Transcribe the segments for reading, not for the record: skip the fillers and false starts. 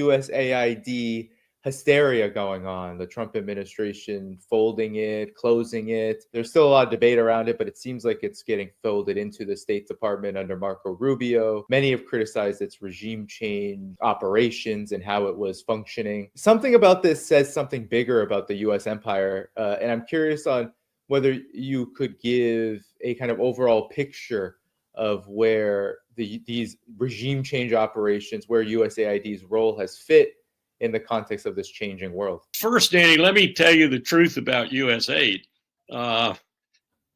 USAID hysteria going on, the Trump administration folding it, closing it. There's still a lot of debate around it, but it seems like it's getting folded into the State Department under Marco Rubio. Many have criticized its regime change operations and how it was functioning. Something about this says something bigger about the US empire, and I'm curious on whether you could give a kind of overall picture of where these regime change operations, where USAID's role has fit in the context of this changing world. First, Danny, let me tell you the truth about USAID. And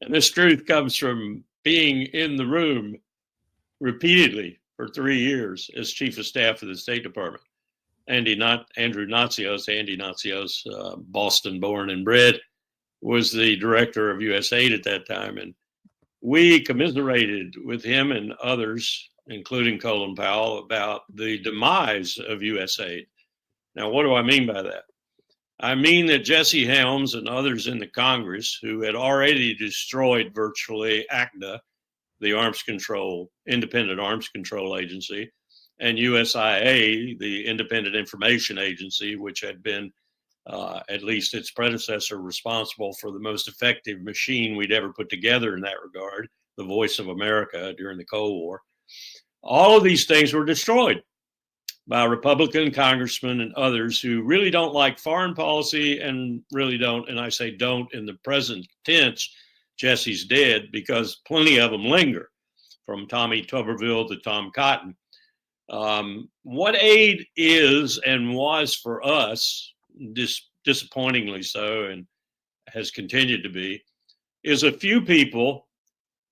this truth comes from being in the room repeatedly for 3 years as chief of staff of the State Department. Andrew Natsios, Boston born and bred, was the director of USAID at that time. And we commiserated with him and others, including Colin Powell, about the demise of USAID. Now, what do I mean by that? I mean that Jesse Helms and others in the Congress, who had already destroyed virtually ACDA, the independent arms control agency, and USIA, the Independent Information Agency, which had been, at least its predecessor, responsible for the most effective machine we'd ever put together in that regard, the Voice of America during the Cold War. All of these things were destroyed by Republican congressmen and others who really don't like foreign policy and really don't, and I say don't in the present tense, Jesse's dead, because plenty of them linger, from Tommy Tuberville to Tom Cotton. What aid is and was for us, disappointingly so, and has continued to be, is a few people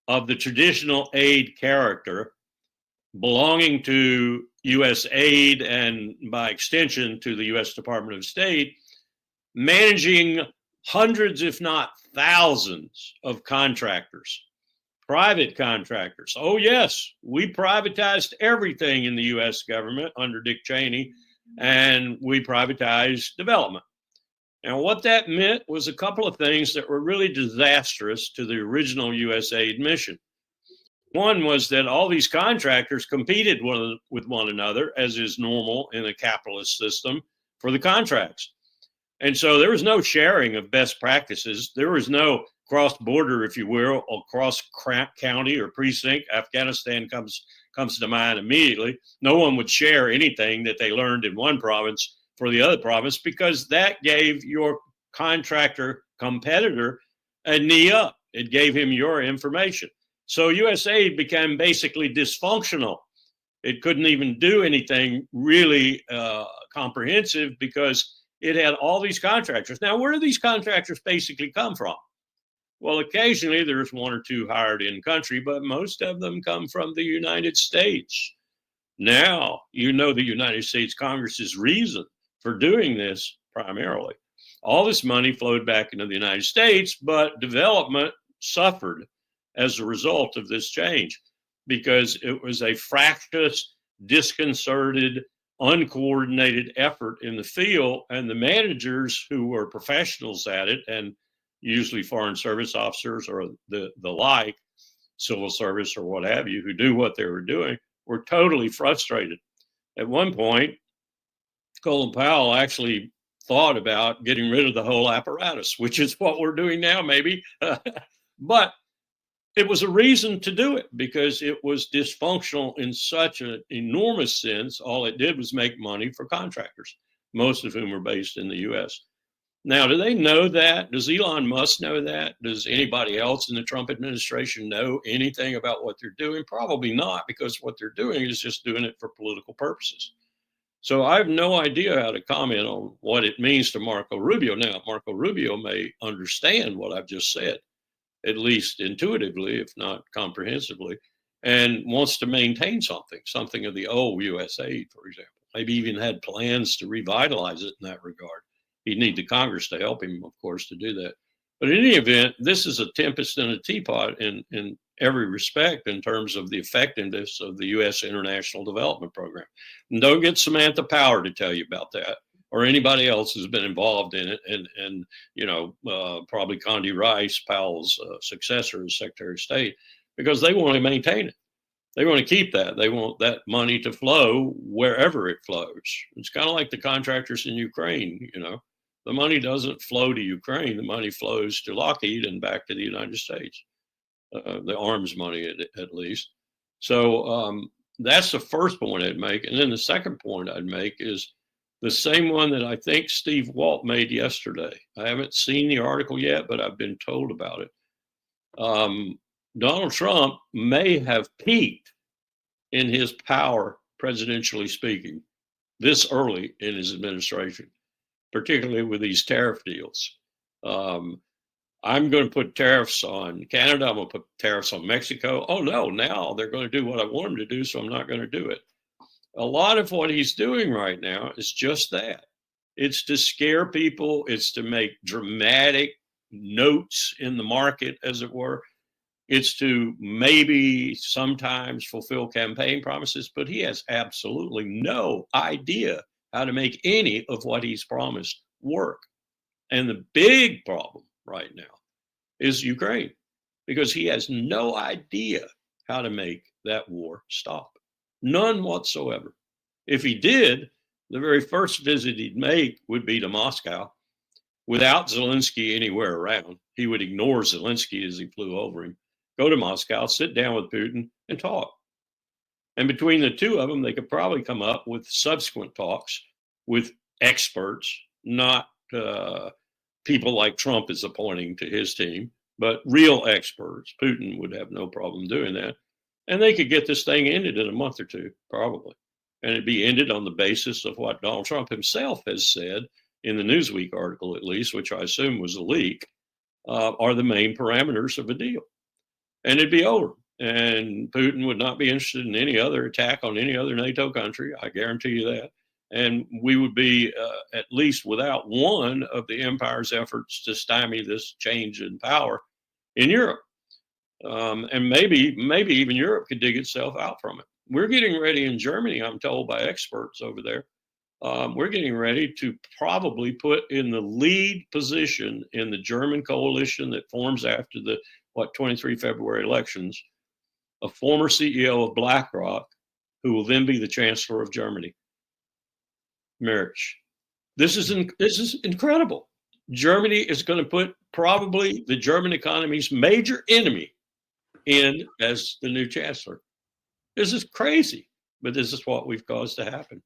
of the traditional aid character belonging to USAID and by extension to the US Department of State, managing hundreds, if not thousands, of contractors, private contractors. Oh yes, we privatized everything in the US government under Dick Cheney, and we privatized development. And what that meant was a couple of things that were really disastrous to the original USAID mission. One was that all these contractors competed with one another, as is normal in a capitalist system, for the contracts. And so there was no sharing of best practices. There was no cross-border, if you will, or cross-county or precinct. Afghanistan comes to mind immediately. No one would share anything that they learned in one province for the other province, because that gave your contractor competitor a knee up. It gave him your information. So USAID became basically dysfunctional. It couldn't even do anything really comprehensive because it had all these contractors. Now, where do these contractors basically come from? Well, occasionally there's one or two hired in country, but most of them come from the United States. Now, you know the United States Congress's reason for doing this primarily. All this money flowed back into the United States, but development suffered as a result of this change, because it was a fractious, disconcerted, uncoordinated effort in the field, and the managers who were professionals at it, and usually foreign service officers or the like, civil service or what have you, who knew what they were doing, were totally frustrated. At one point, Colin Powell actually thought about getting rid of the whole apparatus, which is what we're doing now, maybe. But it was a reason to do it, because it was dysfunctional in such an enormous sense. All it did was make money for contractors, most of whom were based in the US. Now, do they know that? Does Elon Musk know that? Does anybody else in the Trump administration know anything about what they're doing? Probably not, because what they're doing is just doing it for political purposes. So I have no idea how to comment on what it means to Marco Rubio. Now, Marco Rubio may understand what I've just said, at least intuitively, if not comprehensively, and wants to maintain something of the old USAID, for example. Maybe even had plans to revitalize it in that regard. He'd need the Congress to help him, of course, to do that. But in any event, this is a tempest in a teapot in every respect in terms of the effectiveness of the U.S. International Development Program. And don't get Samantha Power to tell you about that, or anybody else who's been involved in it, and probably Condi Rice, Powell's successor as Secretary of State, because they want to maintain it. They want to keep that. They want that money to flow wherever it flows. It's kind of like the contractors in Ukraine. The money doesn't flow to Ukraine. The money flows to Lockheed and back to the United States, the arms money at least. So that's the first point I'd make. And then the second point I'd make is the same one that I think Steve Walt made yesterday. I haven't seen the article yet, but I've been told about it. Donald Trump may have peaked in his power, presidentially speaking, this early in his administration, particularly with these tariff deals. I'm going to put tariffs on Canada. I'm going to put tariffs on Mexico. Oh, no, now they're going to do what I want them to do, so I'm not going to do it. A lot of what he's doing right now is just that. It's to scare people. It's to make dramatic notes in the market, as it were. It's to maybe sometimes fulfill campaign promises, but he has absolutely no idea how to make any of what he's promised work. And the big problem right now is Ukraine, because he has no idea how to make that war stop. None whatsoever. If he did, the very first visit he'd make would be to Moscow without Zelensky anywhere around. He would ignore Zelensky as he flew over him, go to Moscow, sit down with Putin and talk. And between the two of them, they could probably come up with subsequent talks with experts, not people like Trump is appointing to his team, but real experts. Putin would have no problem doing that. And they could get this thing ended in a month or two, probably. And it'd be ended on the basis of what Donald Trump himself has said in the Newsweek article, at least, which I assume was a leak, are the main parameters of a deal. And it'd be over. And Putin would not be interested in any other attack on any other NATO country. I guarantee you that. And we would be at least without one of the empire's efforts to stymie this change in power in Europe. And maybe even Europe could dig itself out from it. We're getting ready in Germany, I'm told by experts over there. We're getting ready to probably put in the lead position in the German coalition that forms after the 23 February elections, a former CEO of BlackRock, who will then be the Chancellor of Germany. Marriage. This is incredible. Germany is going to put probably the German economy's major enemy in as the new chancellor. This is crazy, but this is what we've caused to happen.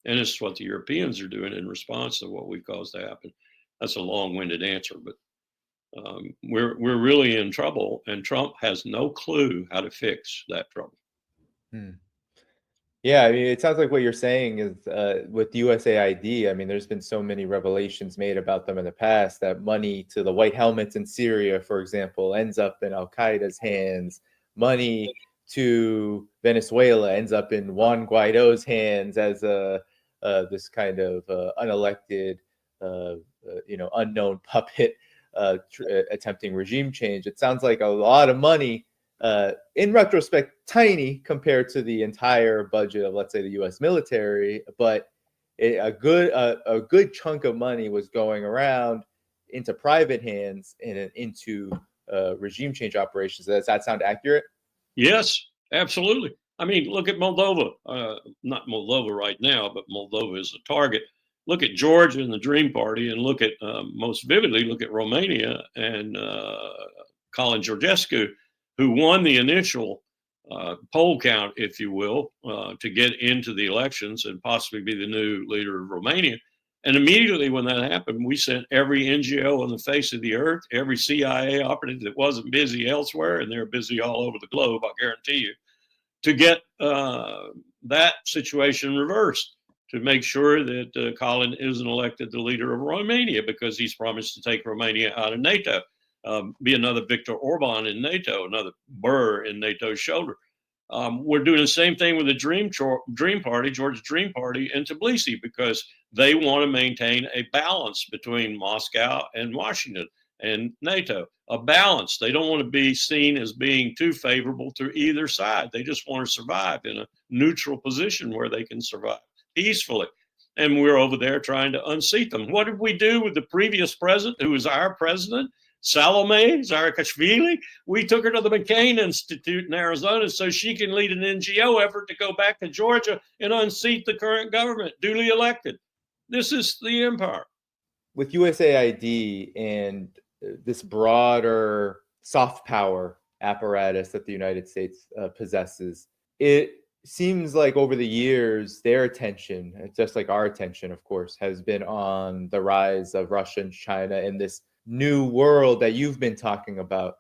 And this is what the Europeans are doing in response to what we've caused to happen. That's a long-winded answer, but we're really in trouble, and Trump has no clue how to fix that trouble. Yeah, I mean, it sounds like what you're saying is with USAID. I mean, there's been so many revelations made about them in the past that money to the white helmets in Syria, for example, ends up in Al Qaeda's hands. Money to Venezuela ends up in Juan Guaido's hands as this kind of unelected, unknown puppet attempting regime change. It sounds like a lot of money. In retrospect, tiny compared to the entire budget of, let's say, the U.S. military, but a good chunk of money was going around into private hands and into regime change operations. Does that sound accurate? Yes, absolutely. I mean, look at Moldova. Not Moldova right now, but Moldova is a target. Look at Georgia and the Dream Party, and look at most vividly, look at Romania and Colin Georgescu, who won the initial poll count, if you will, to get into the elections and possibly be the new leader of Romania. And immediately when that happened, we sent every NGO on the face of the earth, every CIA operative that wasn't busy elsewhere, and they're busy all over the globe, I guarantee you, to get that situation reversed, to make sure that Colin isn't elected the leader of Romania, because he's promised to take Romania out of NATO. Be another Viktor Orban in NATO, another burr in NATO's shoulder. We're doing the same thing with the Dream Party, Georgia's Dream Party in Tbilisi, because they want to maintain a balance between Moscow and Washington and NATO, a balance. They don't want to be seen as being too favorable to either side. They just want to survive in a neutral position where they can survive peacefully. And we're over there trying to unseat them. What did we do with the previous president, who was our president? Salome Zarakashvili, we took her to the McCain Institute in Arizona so she can lead an NGO effort to go back to Georgia and unseat the current government, duly elected. This is the empire. With USAID and this broader soft power apparatus that the United States possesses, it seems like over the years, their attention, just like our attention, of course, has been on the rise of Russia and China in this new world that you've been talking about.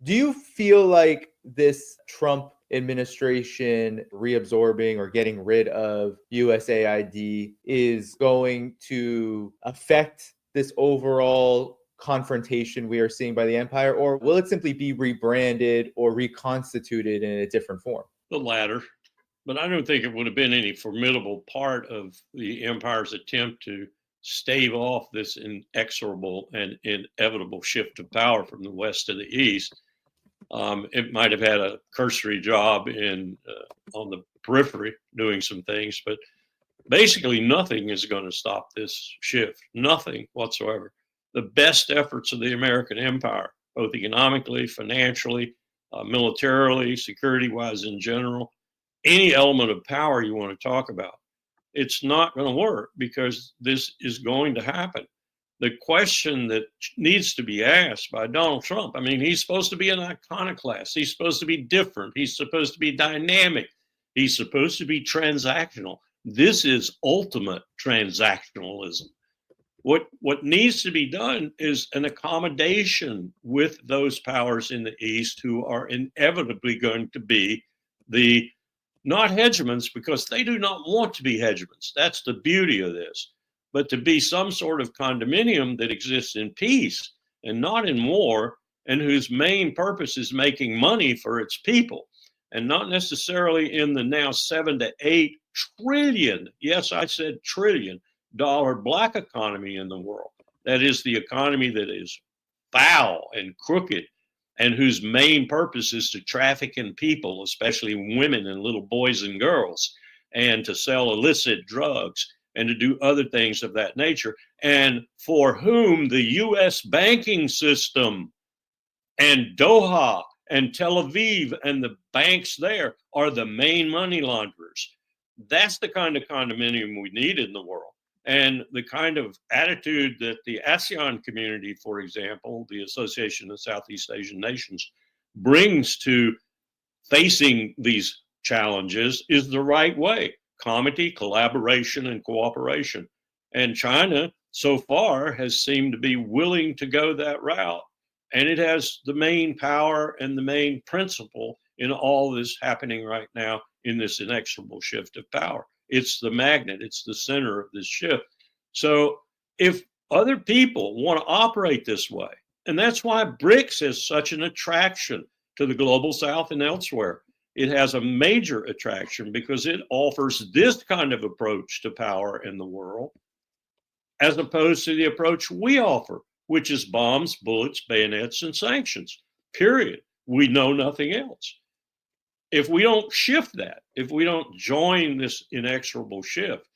Do you feel like this Trump administration reabsorbing or getting rid of USAID is going to affect this overall confrontation we are seeing by the empire, or will it simply be rebranded or reconstituted in a different form? The latter. But I don't think it would have been any formidable part of the empire's attempt to stave off this inexorable and inevitable shift of power from the west to the east. It might have had a cursory job on the periphery doing some things, but basically nothing is going to stop this shift. Nothing whatsoever. The best efforts of the American empire, both economically, financially, militarily, security-wise in general, any element of power you want to talk about, it's not going to work because this is going to happen. The question that needs to be asked by Donald Trump, I mean, he's supposed to be an iconoclast. He's supposed to be different. He's supposed to be dynamic. He's supposed to be transactional. This is ultimate transactionalism. What needs to be done is an accommodation with those powers in the East who are inevitably going to be the not hegemons, because they do not want to be hegemons. That's the beauty of this. But to be some sort of condominium that exists in peace and not in war, and whose main purpose is making money for its people, and not necessarily in the now 7 to 8 trillion, yes, I said trillion, dollar black economy in the world. That is the economy that is foul and crooked, and whose main purpose is to traffic in people, especially women and little boys and girls, and to sell illicit drugs and to do other things of that nature, and for whom the U.S. banking system and Doha and Tel Aviv and the banks there are the main money launderers. That's the kind of condominium we need in the world. And the kind of attitude that the ASEAN community, for example, the Association of Southeast Asian Nations, brings to facing these challenges is the right way. Comity, collaboration, and cooperation. And China, so far, has seemed to be willing to go that route. And it has the main power and the main principle in all this happening right now in this inexorable shift of power. It's the magnet, it's the center of this shift. So if other people want to operate this way, and that's why BRICS is such an attraction to the global south and elsewhere. It has a major attraction because it offers this kind of approach to power in the world, as opposed to the approach we offer, which is bombs, bullets, bayonets, and sanctions, period. We know nothing else. If we don't shift that, if we don't join this inexorable shift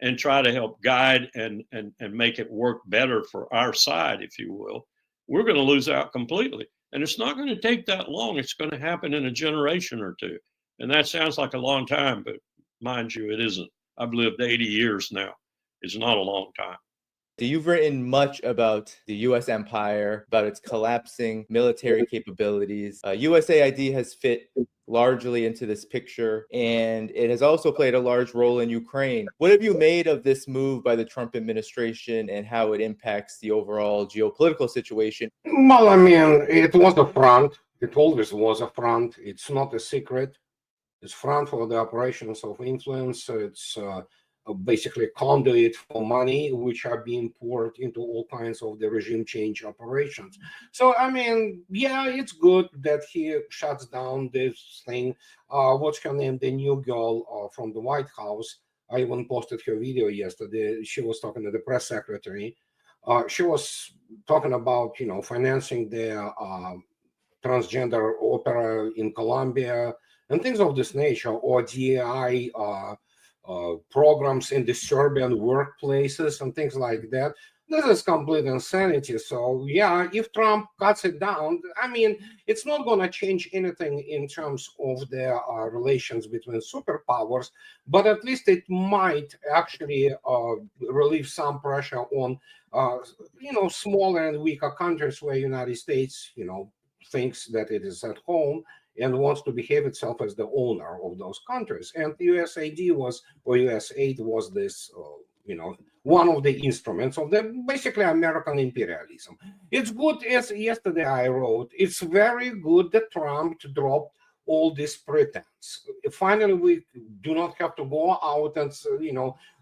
and try to help guide and make it work better for our side, if you will, we're going to lose out completely. And it's not going to take that long. It's going to happen in a generation or two. And that sounds like a long time, but mind you, it isn't. I've lived 80 years now. It's not a long time. You've written much about the U.S. empire, about its collapsing military capabilities. USAID has fit largely into this picture, and it has also played a large role in Ukraine. What have you made of this move by the Trump administration and how it impacts the overall geopolitical situation? Well, I mean, it was a front. It always was a front. It's not a secret. It's front for the operations of influence. It's basically conduit for money, which are being poured into all kinds of the regime change operations. So, I mean, yeah, it's good that he shuts down this thing. What's her name? The new girl from the White House. I even posted her video yesterday. She was talking to the press secretary. She was talking about, financing the transgender opera in Colombia and things of this nature, or DEI programs in the Serbian workplaces and things like that. This is complete insanity. So yeah, if Trump cuts it down, I mean, it's not going to change anything in terms of the relations between superpowers, but at least it might actually relieve some pressure on, smaller and weaker countries where United States, thinks that it is at home and wants to behave itself as the owner of those countries. And the USAID or USAID was this, one of the instruments of the basically American imperialism. It's good, as yesterday I wrote, it's very good that Trump dropped all this pretense. Finally, we do not have to go out and,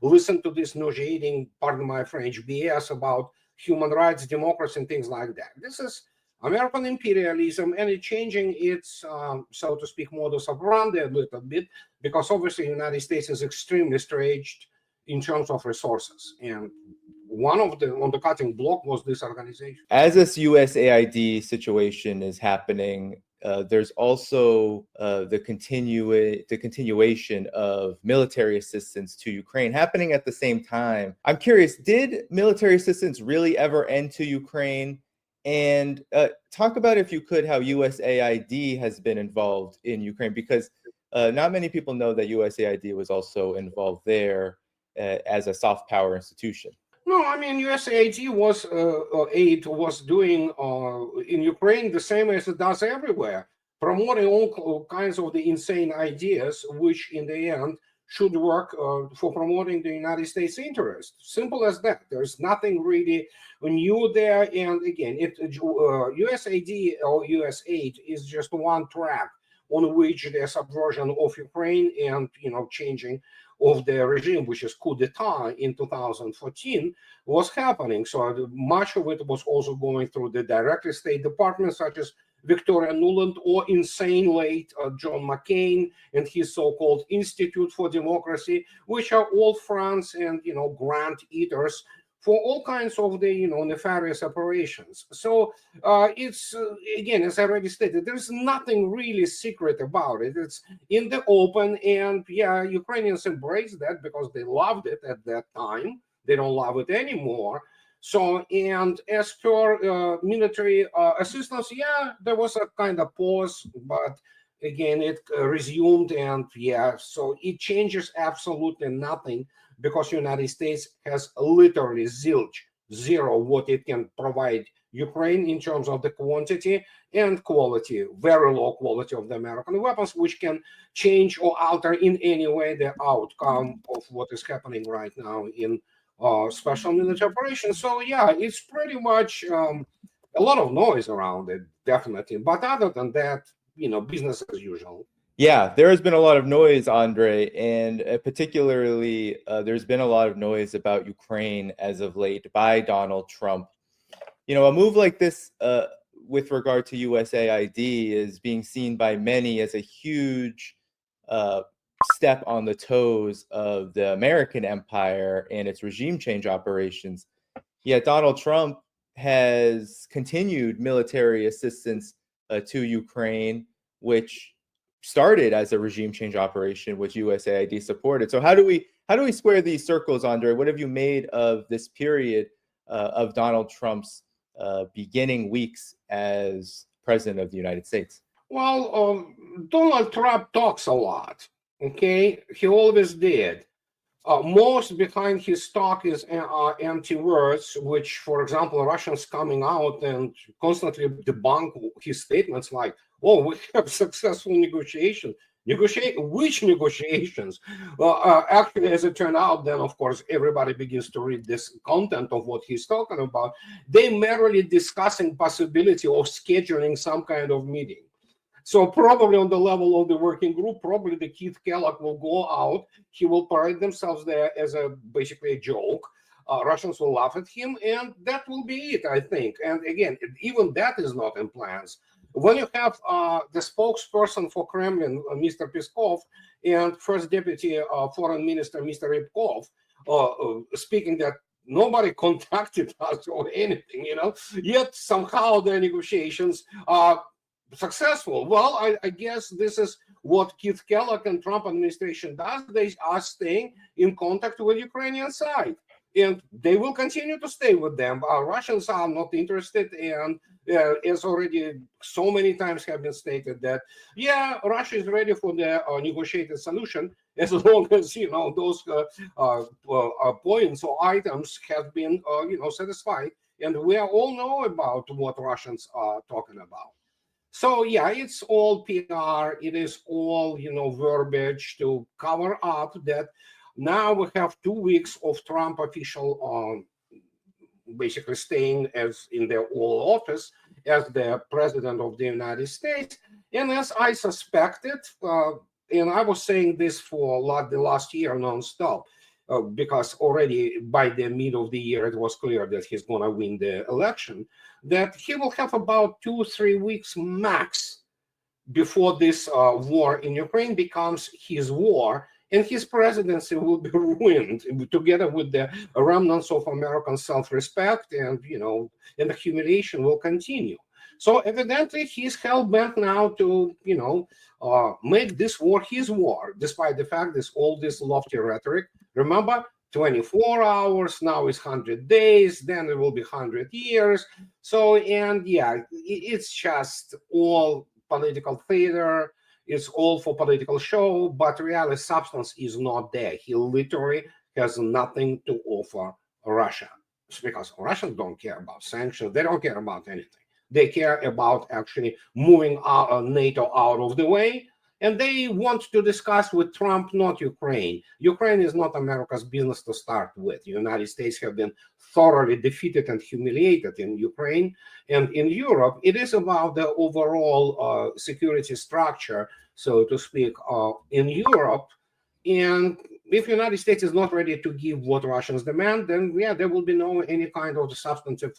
listen to this nauseating, pardon my French, BS about human rights, democracy, and things like that. This is American imperialism, and it's changing its, so to speak, modus operandi a little bit, because obviously the United States is extremely stretched in terms of resources, and one of the on the cutting block was this organization. As this USAID situation is happening, there's also the continuation of military assistance to Ukraine happening at the same time. I'm curious, did military assistance really ever end to Ukraine? And talk about, if you could, how USAID has been involved in Ukraine, because not many people know that USAID was also involved there as a soft power institution. No, I mean, USAID was doing in Ukraine the same as it does everywhere, promoting all kinds of the insane ideas, which in the end should work for promoting the United States interest. Simple as that. There's nothing really new there. And again, USAID or USAID is just one track on which the subversion of Ukraine and changing of the regime, which is coup d'etat in 2014, was happening. So much of it was also going through the direct State Department, such as Victoria Nuland or insane late John McCain and his so-called Institute for Democracy, which are all fronts and grant eaters for all kinds of the nefarious operations. So it's again, as I already stated, there's nothing really secret about it. It's in the open, and yeah, Ukrainians embrace that because they loved it at that time. They don't love it anymore. So, and as per military assistance, yeah, there was a kind of pause, but again, it resumed, and yeah, so it changes absolutely nothing, because United States has literally zero what it can provide Ukraine in terms of the quantity and quality, very low quality of the American weapons, which can change or alter in any way the outcome of what is happening right now in special military operations. So yeah, it's pretty much a lot of noise around it, definitely. But other than that, business as usual. Yeah, there has been a lot of noise, Andre, and particularly there's been a lot of noise about Ukraine as of late by Donald Trump. A move like this with regard to USAID is being seen by many as a huge step on the toes of the American empire and its regime change operations. Yet Donald Trump has continued military assistance to Ukraine, which started as a regime change operation, which USAID supported. So how do we square these circles, Andre? What have you made of this period of Donald Trump's beginning weeks as president of the United States? Well, Donald Trump talks a lot. Okay, he always did. Most behind his talk is empty words, which, for example, Russians coming out and constantly debunk his statements like, "Oh, we have successful negotiation." Which negotiations? Actually, as it turned out, then of course everybody begins to read this content of what he's talking about. They merely discussing possibility of scheduling some kind of meeting. So probably on the level of the working group, probably the Keith Kellogg will go out. He will parade themselves there as basically a joke. Russians will laugh at him, and that will be it, I think. And again, even that is not in plans. When you have the spokesperson for Kremlin, Mr. Peskov, and First Deputy Foreign Minister, Mr. Ryabkov, speaking that nobody contacted us or anything, yet somehow the negotiations are successful. Well, I guess this is what Keith Kellogg and Trump administration does. They are staying in contact with Ukrainian side. and they will continue to stay with them. Russians are not interested, and as already so many times have been stated that, yeah, Russia is ready for the negotiated solution as long as, those points or items have been, satisfied. And we all know about what Russians are talking about. So yeah, it's all PR. It is all, verbiage to cover up that now we have 2 weeks of Trump official basically staying as in their old office as the president of the United States. And as I suspected, and I was saying this for the last year nonstop, because already by the mid of the year, it was clear that he's going to win the election, that he will have about 2-3 weeks max before this war in Ukraine becomes his war, and his presidency will be ruined together with the remnants of American self-respect, and and the humiliation will continue. So evidently he's hell-bent now to make this war his war, despite the fact there's all this lofty rhetoric. Remember, 24 hours, now is 100 days, then it will be 100 years. So, and yeah, it's just all political theater. It's all for political show, but reality substance is not there. He literally has nothing to offer Russia. It's because Russians don't care about sanctions. They don't care about anything. They care about actually moving NATO out of the way. And they want to discuss with Trump, not Ukraine. Ukraine is not America's business to start with. The United States have been thoroughly defeated and humiliated in Ukraine. And in Europe, it is about the overall security structure, so to speak, in Europe. And if the United States is not ready to give what Russians demand, then yeah, there will be no any kind of substantive,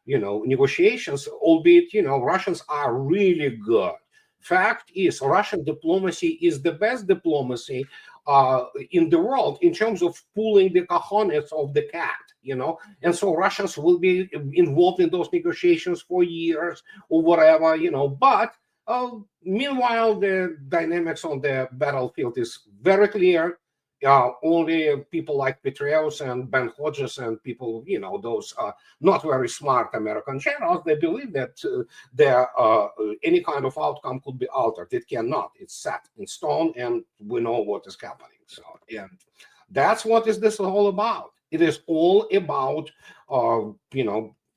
negotiations. Albeit, Russians are really good. Fact is, Russian diplomacy is the best diplomacy in the world in terms of pulling the cojones of the cat, and so Russians will be involved in those negotiations for years or whatever, but meanwhile, the dynamics on the battlefield is very clear. Only people like Petraeus and Ben Hodges and people, those not very smart American generals, they believe that any kind of outcome could be altered. It cannot. It's set in stone, and we know what is happening. So, and that's what is this all about. It is all about,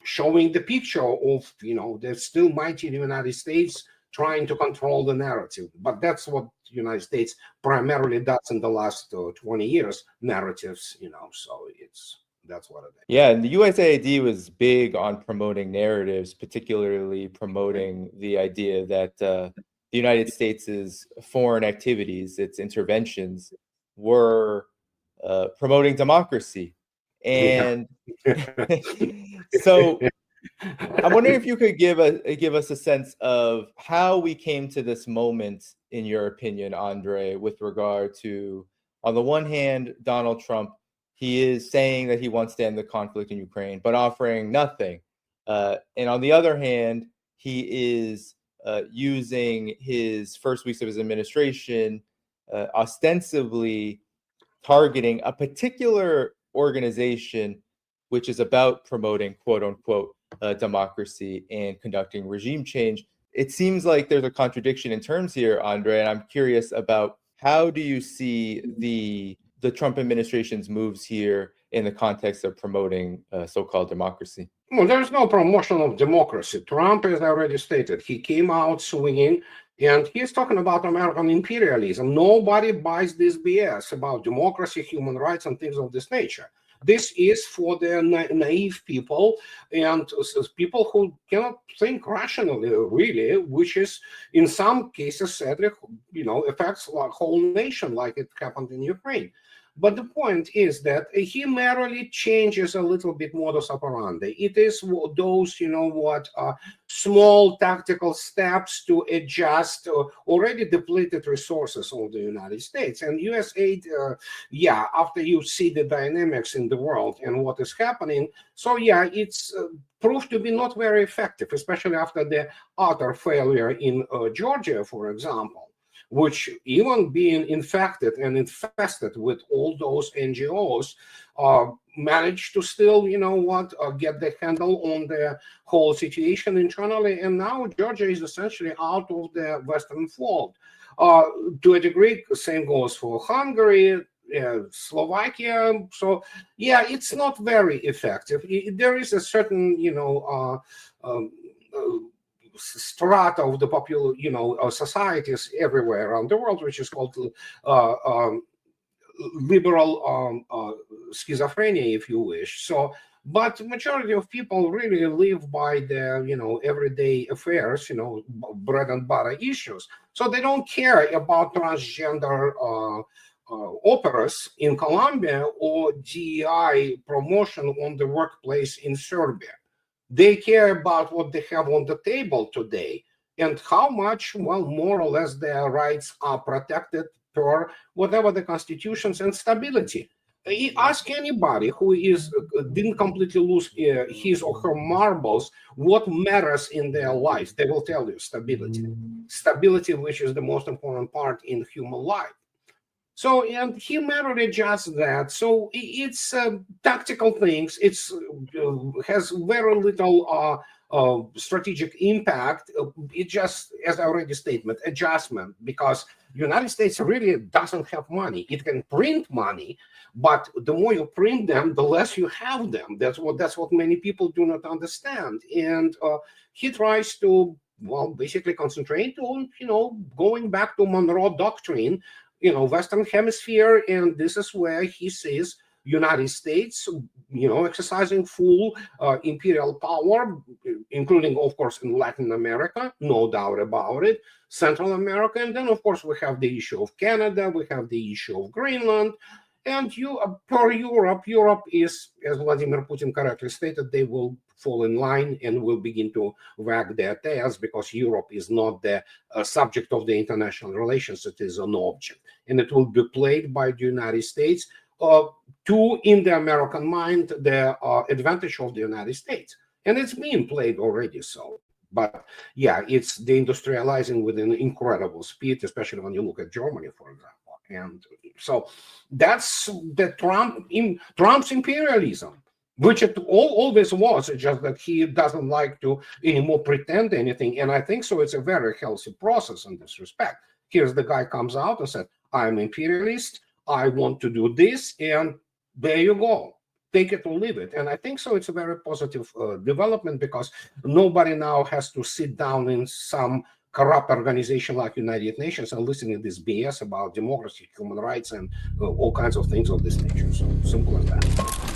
showing the picture of, the still mighty United States trying to control the narrative. But that's what the United States primarily does in the last 20 years, narratives, so that's what it is. Yeah, and the USAID was big on promoting narratives, particularly promoting the idea that the United States' foreign activities, its interventions, were promoting democracy. And so I'm wondering if you could give us a sense of how we came to this moment, in your opinion, Andre, with regard to, on the one hand, Donald Trump, he is saying that he wants to end the conflict in Ukraine, but offering nothing. And on the other hand, he is using his first weeks of his administration, ostensibly targeting a particular organization which is about promoting, quote unquote, democracy and conducting regime change. It seems like there's a contradiction in terms here, Andre, and I'm curious about how do you see the Trump administration's moves here in the context of promoting so-called democracy? Well, there's no promotion of democracy. Trump has already stated he came out swinging, and he's talking about American imperialism. Nobody buys this BS about democracy, human rights, and things of this nature. This is for the naive people and people who cannot think rationally, really, which is in some cases sadly, affects a whole nation, like it happened in Ukraine. But the point is that he merely changes a little bit modus operandi. It is those, small tactical steps to adjust already depleted resources of the United States. And USAID, after you see the dynamics in the world and what is happening, so it's proved to be not very effective, especially after the utter failure in Georgia, for example. which even being infected and infested with all those NGOs, managed to still, get the handle on the whole situation internally. And now Georgia is essentially out of the Western fold. To a degree, same goes for Hungary, Slovakia. So yeah, it's not very effective. There is a certain, strata of the popular, societies everywhere around the world, which is called liberal schizophrenia, if you wish. So, but majority of people really live by their, everyday affairs, bread and butter issues. So they don't care about transgender operas in Colombia or DEI promotion on the workplace in Serbia. They care about what they have on the table today and how much, well, more or less their rights are protected per whatever the constitutions and stability. Ask anybody who didn't completely lose his or her marbles what matters in their life. They will tell you stability, which is the most important part in human life. So, and he merely just that. So it's tactical things. It's has very little strategic impact. It just, as I already stated, adjustment, because the United States really doesn't have money. It can print money, but the more you print them, the less you have them. That's what many people do not understand. And he tries to, well, basically concentrate on, going back to Monroe Doctrine, Western Hemisphere, and this is where he sees United States, exercising full imperial power, including, of course, in Latin America, no doubt about it, Central America, and then, of course, we have the issue of Canada, we have the issue of Greenland, and Europe is, as Vladimir Putin correctly stated, they will fall in line and will begin to wag their tails, because Europe is not the subject of the international relations, it is an object. And it will be played by the United States to, in the American mind, the advantage of the United States. And it's being played already so. But yeah, it's deindustrializing with an incredible speed, especially when you look at Germany, for example. And so that's the Trump's imperialism, which it always was. It's just that he doesn't like to anymore pretend anything. And I think so it's a very healthy process in this respect. Here's the guy comes out and said, I'm imperialist, I want to do this, and there you go. Take it or leave it. And I think so it's a very positive development, because nobody now has to sit down in some corrupt organization like United Nations and listen to this BS about democracy, human rights, and all kinds of things of this nature. So simple as that.